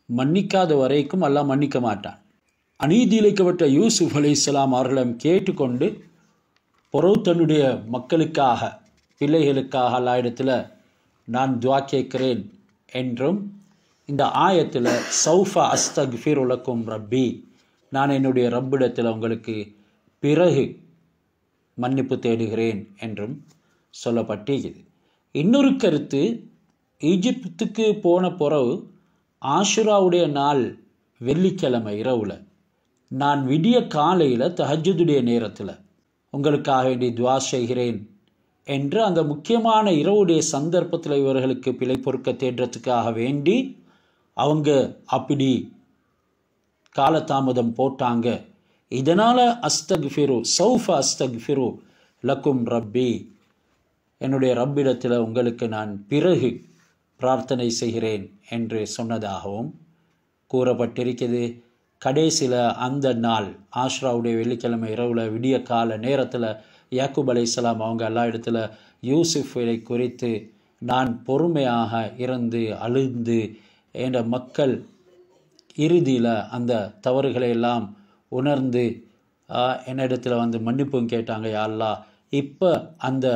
மன்னிக்காத வரைக்கும் அல்லாஹ் மன்னிக்க மாட்டான். அநீதி இழைக்கப்பட்ட யூசுப் அலைஹிஸ்ஸலாம் அவர்களிடம் கேட்டுக்கொண்டு பொறவு தன்னுடைய மக்களுக்காக பிள்ளைகளுக்காக அல்லாஹ்விடத்தில் நான் துவா கேட்கிறேன் என்றும் இந்த ஆயத்தில் சௌஃபா அஸ்தக்ஃபிரு லக்கும் ரப்பி, நான் என்னுடைய ரப்பிடத்தில் உங்களுக்கு பிறகு மன்னிப்பு தேடுகிறேன் என்றும் சொல்லப்பட்டிருக்குது. இன்னொரு கருத்து, ஈஜிப்துக்கு போன பிறகு ஆஷுராவுடைய நாள் வெள்ளிக்கிழமை இரவில் நான் விடிய காலையில் தஹஜ்ஜுடைய நேரத்தில் உங்களுக்காக வேண்டி துவா செய்கிறேன் என்று அந்த முக்கியமான இரவுடைய சந்தர்ப்பத்தில் இவர்களுக்கு பிழை பொறுக்க தேடுறதுக்காக வேண்டி அவங்க அப்படி காலதாமதம் போட்டாங்க. இதனால் அஸ்தக்ஃபிரு சௌஃபா அஸ்தக்ஃபிரு லக்கும் ரப்பி, என்னுடைய ரப்பிடத்தில் உங்களுக்கு நான் பிறகு பிரார்த்தனை செய்கிறேன் என்று சொன்னதாகவும் கூறப்பட்டிருக்கிறது. கடைசியில் அந்த நாள் ஆஷ்ராவுடைய வெள்ளிக்கிழமை இரவில் விடிய கால நேரத்தில் யாக்கூப் அலைஹிஸ்ஸலாம் அவங்க அல்லாஹ் இடத்துல யூசுஃபை குறித்து நான் பொறுமையாக இருந்து அழுந்து என்ற மக்கள் இறுதியில் அந்த தவறுகளை எல்லாம் உணர்ந்து என்னிடத்தில் வந்து மன்னிப்பும் கேட்டாங்க. யா அல்லாஹ், இப்போ அந்த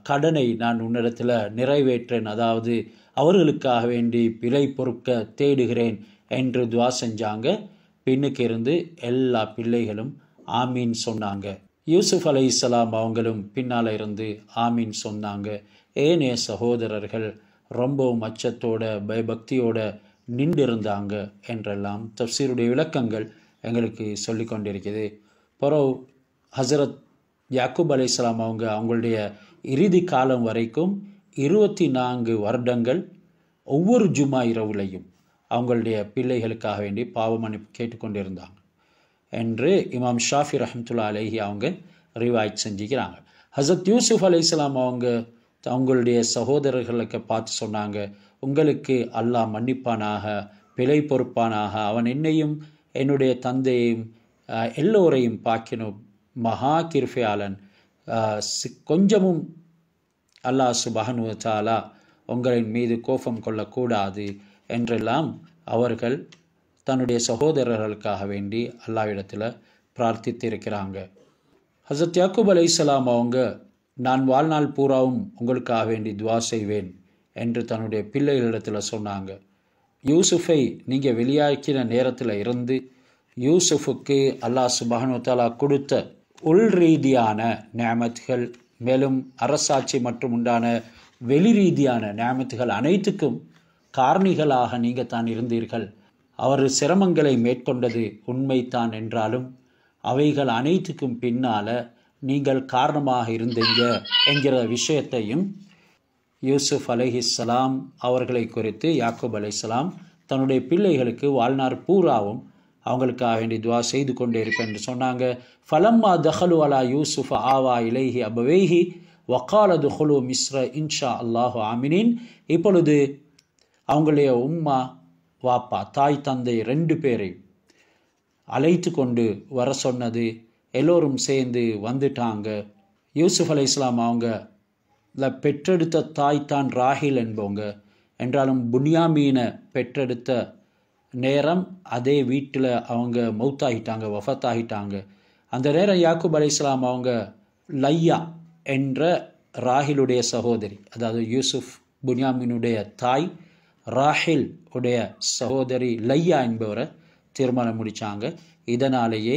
கடனை நான் உன்னிடத்தில் நிறைவேற்றேன், அதாவது அவர்களுக்காக வேண்டி பிழை பொறுக்க தேடுகிறேன் என்று துவா செஞ்சாங்க. பின்னுக்கு இருந்து எல்லா பிள்ளைகளும் ஆமீன் சொன்னாங்க. யூசுப் அலைஹிஸ்ஸலாம் அவங்களும் பின்னால் இருந்து ஆமீன் சொன்னாங்க. ஏனைய சகோதரர்கள் ரொம்பவும் அச்சத்தோட பயபக்தியோட நின்றிருந்தாங்க என்றெல்லாம் தஃப்சீருடைய விளக்கங்கள் எங்களுக்கு சொல்லி கொண்டிருக்குது. பிறகு ஹஸரத் யாக்கூப் அலைஹிஸ்ஸலாம் அவங்களுடைய இறுதி காலம் வரைக்கும் 24 வருடங்கள் ஒவ்வொரு ஜும்மா இரவுலையும் அவங்களுடைய பிள்ளைகளுக்காக வேண்டி பாவ மன்னிப்பு கேட்டுக்கொண்டிருந்தாங்க என்று இமாம் ஷாஃபி ரஹ்மத்துல்லாஹி அலைஹி அவங்க ரிவாயத் செஞ்சுக்கிறாங்க. ஹஸரத் யூசுப் அலைஹிஸ்ஸலாம் அவங்க அவங்களுடைய சகோதரர்களுக்கு பார்த்து சொன்னாங்க, உங்களுக்கு அல்லாஹ் மன்னிப்பானாக, பிழை பொறுப்பானாக, அவன் என்னையும் என்னுடைய தந்தையையும் எல்லோரையும் பார்க்கணும் மகா கிருபையாளன், கொஞ்சமும் அல்லாஹ் சுப்ஹானஹு வ தஆலா உங்களின் மீது கோபம் கொள்ளக்கூடாது என்றெல்லாம் அவர்கள் தன்னுடைய சகோதரர்களுக்காக வேண்டி அல்லாஹ்விடத்தில் பிரார்த்தித்திருக்கிறாங்க. ஹஸரத் யாக்கூப் அலைஹிஸ்ஸலாம் அவங்க, நான் வாழ்நாள் பூராவும் உங்களுக்காக வேண்டி துவா செய்வேன் என்று தன்னுடைய பிள்ளைகளிடத்தில் சொன்னாங்க. யூசுஃபை நீங்கள் வெளியாக்கின நேரத்தில் இருந்து யூசுஃபுக்கு அல்லாஹ் சுப்ஹானஹு வ தஆலா கொடுத்த உள் ரீதியான நிஅமத்துகள், மேலும் அரசாட்சி மற்றும் உண்டான வெளி ரீதியான நிஅமத்துகள் அனைத்துக்கும் காரணிகளாக நீங்கள் தான் இருந்தீர்கள். அவர் சிரமங்களை மேற்கொண்டது உண்மைத்தான் என்றாலும் அவைகள் அனைத்துக்கும் பின்னால் நீங்கள் காரணமாக இருந்தீங்க என்கிற விஷயத்தையும் யூசுப் அலைஹிஸ்ஸலாம் அவர்களை குறித்து யாக்கூப் அலைஹிஸ்ஸலாம் தன்னுடைய பிள்ளைகளுக்கு வாழ்நாள் பூராவும் அவங்களுக்காக வேண்டி துவா செய்து கொண்டே இருப்பேன் என்று சொன்னாங்க. ஃபலம்மா தஹலு அலா யூசுஃப் ஆவா இலைஹி அபவைஹி வக்கால துஹுலு மிஸ்ர இன்ஷா அல்லாஹு ஆமினின். இப்பொழுது அவங்களுடைய உம்மா வாப்பா தாய் தந்தை 2 பேரை அழைத்து கொண்டு வர சொன்னது. எல்லோரும் சேர்ந்து வந்துட்டாங்க. யூசுப் அலைஹிஸ்ஸலாம் அவங்க பெற்றெடுத்த தாய் தான் ராஹில் என்பவங்க என்றாலும் புன்யாமீனை பெற்றெடுத்த நேரம் அதே வீட்டில் அவங்க மௌத்தாகிட்டாங்க, வஃபாத்தாகிட்டாங்க. அந்த நேரம் யாக்கூப் அலைஹிஸ்ஸலாம் அவங்க லையா என்ற ராஹிலுடைய சகோதரி, அதாவது யூசுப் புன்யாமீனுடைய தாய் ராஹில் உடைய சகோதரி லையா என்பவரை திருமணம் முடித்தாங்க. இதனாலேயே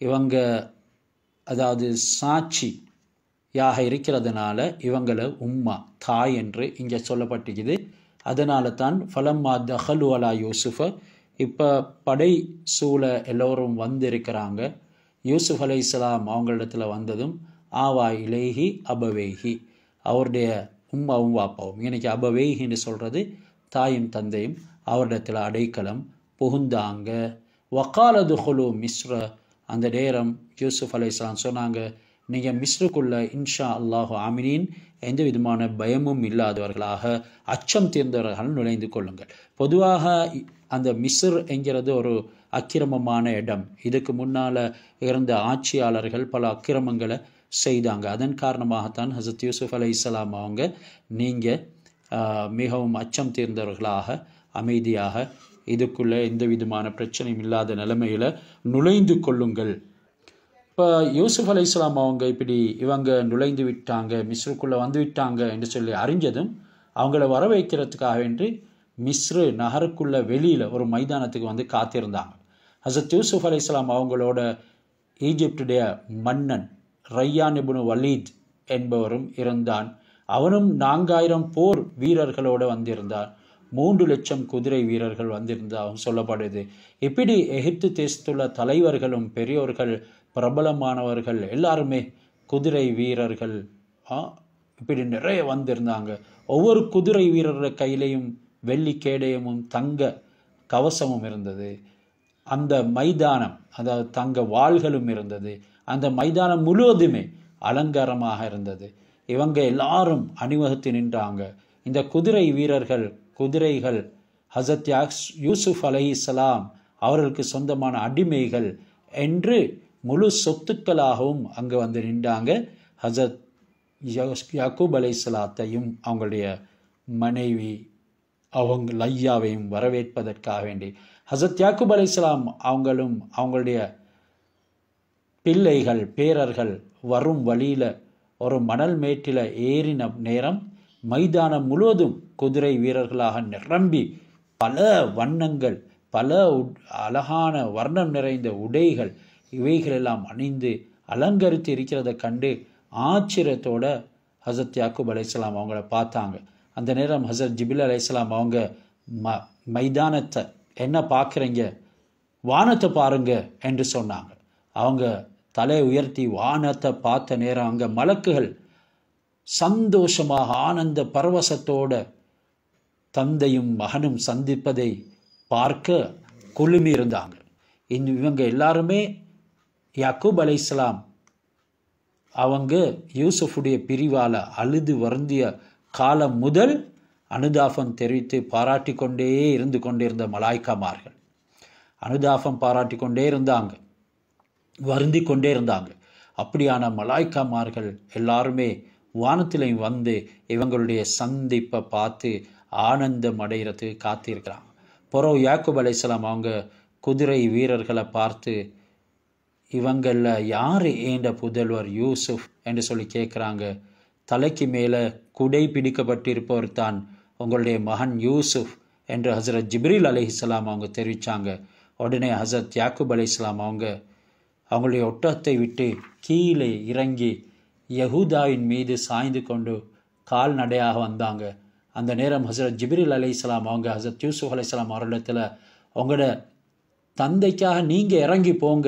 இவங்க அதாவது சாட்சியாக இருக்கிறதுனால இவங்களை உம்மா தாய் என்று இங்கே சொல்லப்பட்டிருக்குது. அதனால தான் ஃபலம்மா தஹலு அலா யூசுஃப, இப்போ படை சூழ எல்லோரும் வந்திருக்கிறாங்க. யூசுப் அலைஹிஸ்ஸலாம் அவங்களிடத்தில் வந்ததும் ஆவா இலைஹி அபவேஹி, அவருடைய உம்மாவும் வாப்பாவும், இன்னைக்கு அபவேஹின்னு சொல்கிறது தாயும் தந்தையும், அவரிடத்தில் அடைக்கலம் புகுந்தாங்க. வக்கால துஹுலு மிஸ்ர, அந்த நேரம் யூசுப் அலைஹிஸ்ஸலாம் சொன்னாங்க, நீங்கள் மிஸ்ருக்குள்ள இன்ஷா அல்லாஹு ஆமினின், எந்த விதமான பயமும் இல்லாதவர்களாக அச்சம் தீர்ந்தவர்கள் நுழைந்து கொள்ளுங்கள். பொதுவாக அந்த மிஸ்ர் என்கிறது ஒரு அக்கிரமமான இடம். இதுக்கு முன்னால் இருந்த ஆட்சியாளர்கள் பல அக்கிரமங்களை செய்தாங்க. அதன் காரணமாகத்தான் ஹஸரத் யூசுப் அலைஹிஸ்ஸலாம் அவங்க, நீங்கள் மிகவும் அச்சம் தீர்ந்தவர்களாக அமைதியாக இதுக்குள்ளே எந்த விதமான பிரச்சனையும் இல்லாத நிலைமையில் நுழைந்து கொள்ளுங்கள். இப்போ யூசுப் அலைஹிஸ்ஸலாம் அவங்க இப்படி இவங்க நுழைந்து விட்டாங்க, மிஸ்ருக்குள்ளே வந்து விட்டாங்க என்று சொல்லி அறிஞ்சதும் அவங்கள வர வைக்கிறதுக்காக வேண்டி மிஸ்ரு நகருக்குள்ள வெளியில் ஒரு மைதானத்துக்கு வந்து காத்திருந்தாங்க. ஹஸரத் யூசுப் அலைஹிஸ்ஸலாம் அவங்களோட ஈஜிப்டுடைய மன்னன் ரையான் இப்னு வலீத் என்பவரும் இருந்தான். அவனும் 4000 போர் வீரர்களோடு வந்திருந்தான். 3 லட்சம் குதிரை வீரர்கள் வந்திருந்தாகவும் சொல்லப்படுது. இப்படி எகிப்து தேசத்துள்ள தலைவர்களும் பெரியோர்கள் பிரபலமானவர்கள் எல்லாருமே குதிரை வீரர்கள் இப்படி நிறைய வந்திருந்தாங்க. ஒவ்வொரு குதிரை வீரர் கையிலையும் வெள்ளி கேடயமும் தங்க கவசமும் இருந்தது. அந்த மைதானம், அதாவது தங்க வாள்களும் இருந்தது. அந்த மைதானம் முழுவதுமே அலங்காரமாக இருந்தது. இவங்க எல்லாரும் அணிவகுத்து நின்றாங்க. இந்த குதிரை வீரர்கள், குதிரைகள் ஹஸரத் யூசுப் அலைஹிஸ்ஸலாம் அவர்களுக்கு சொந்தமான அடிமைகள் என்று முழு சொத்துக்களாகவும் அங்கே வந்து நின்றாங்க. ஹஸரத் யாக்கூப் அலைஹிஸ்ஸலாத்தையும் அவங்களுடைய மனைவி அவங்க லையாவையும் வரவேற்பதற்காக வேண்டி ஹஸரத் யாக்கூப் அலைஹிஸ்ஸலாம் அவங்களும் அவங்களுடைய பிள்ளைகள் பேரர்கள் வரும் வழியில் ஒரு மணல் மேட்டில் ஏறின நேரம் மைதானம் முழுவதும் குதிரை வீரர்களாக நிரம்பி பல வண்ணங்கள், பல அழகான வர்ணம் நிறைந்த உடைகள் இவைகளெல்லாம் அணிந்து அலங்கரித்து இருக்கிறத கண்டு ஆச்சரியத்தோட ஹஸரத் யாக்கூப் அலைஹிஸ்ஸலாம் அவங்கள பார்த்தாங்க. அந்த நேரம் ஹஸரத் ஜிப்ரீல் அலைஹிஸ்ஸலாம் அவங்க மைதானத்தை என்ன பார்க்குறீங்க, வானத்தை பாருங்க என்று சொன்னாங்க. அவங்க தலை உயர்த்தி வானத்தை பார்த்த நேரம் அங்கே மலக்குகள் சந்தோஷமாக ஆனந்த பரவசத்தோட தந்தையும் மகனும் சந்திப்பதை பார்க்க குழுமி இருந்தாங்க. இவங்க எல்லாருமே யாக்கூப் அலைஹிஸ்ஸலாம் அவங்க யூசுஃபுடைய பிரிவால் அழுது வருந்திய காலம் முதல் அனுதாபம் தெரிவித்து பாராட்டி கொண்டே இருந்து கொண்டிருந்த மலாய்க்காமார்கள் அனுதாபம் பாராட்டி கொண்டே இருந்தாங்க, வருந்தி கொண்டே இருந்தாங்க. அப்படியான மலாய்க்காமார்கள் எல்லாருமே வானத்திலையும் வந்து இவங்களுடைய சந்திப்பை பார்த்து ஆனந்தம் அடைகிறதுக்கு காத்திருக்கிறாங்க. பிறகு யாக்கூப் அலைஹிஸ்ஸலாம் அவங்க குதிரை வீரர்களை பார்த்து, இவங்களில் யார் ஏண்ட புதல்வர் யூசுப் என்று சொல்லி கேட்குறாங்க. தலைக்கு மேலே குடை பிடிக்கப்பட்டிருப்பவர் தான் உங்களுடைய மகன் யூசுப் என்று ஹசரத் ஜிப்ரீல் அலைஹிஸ்ஸலாம் அவங்க தெரிவித்தாங்க. உடனே ஹசரத் யாக்கூப் அலைஹிஸ்ஸலாம் அவங்களுடைய ஒட்டகத்தை விட்டு கீழே இறங்கி யஹூதாவின் மீது சாய்ந்து கொண்டு கால்நடையாக வந்தாங்க. அந்த நேரம் ஹசரத் ஜிப்ரீல் அலைஹிஸ்ஸலாம் அவங்க ஹசரத் யூசுப் அலைஹிஸ்ஸலாம் அவரிடத்தில், உங்களோட தந்தைக்காக நீங்கள் இறங்கி போங்க,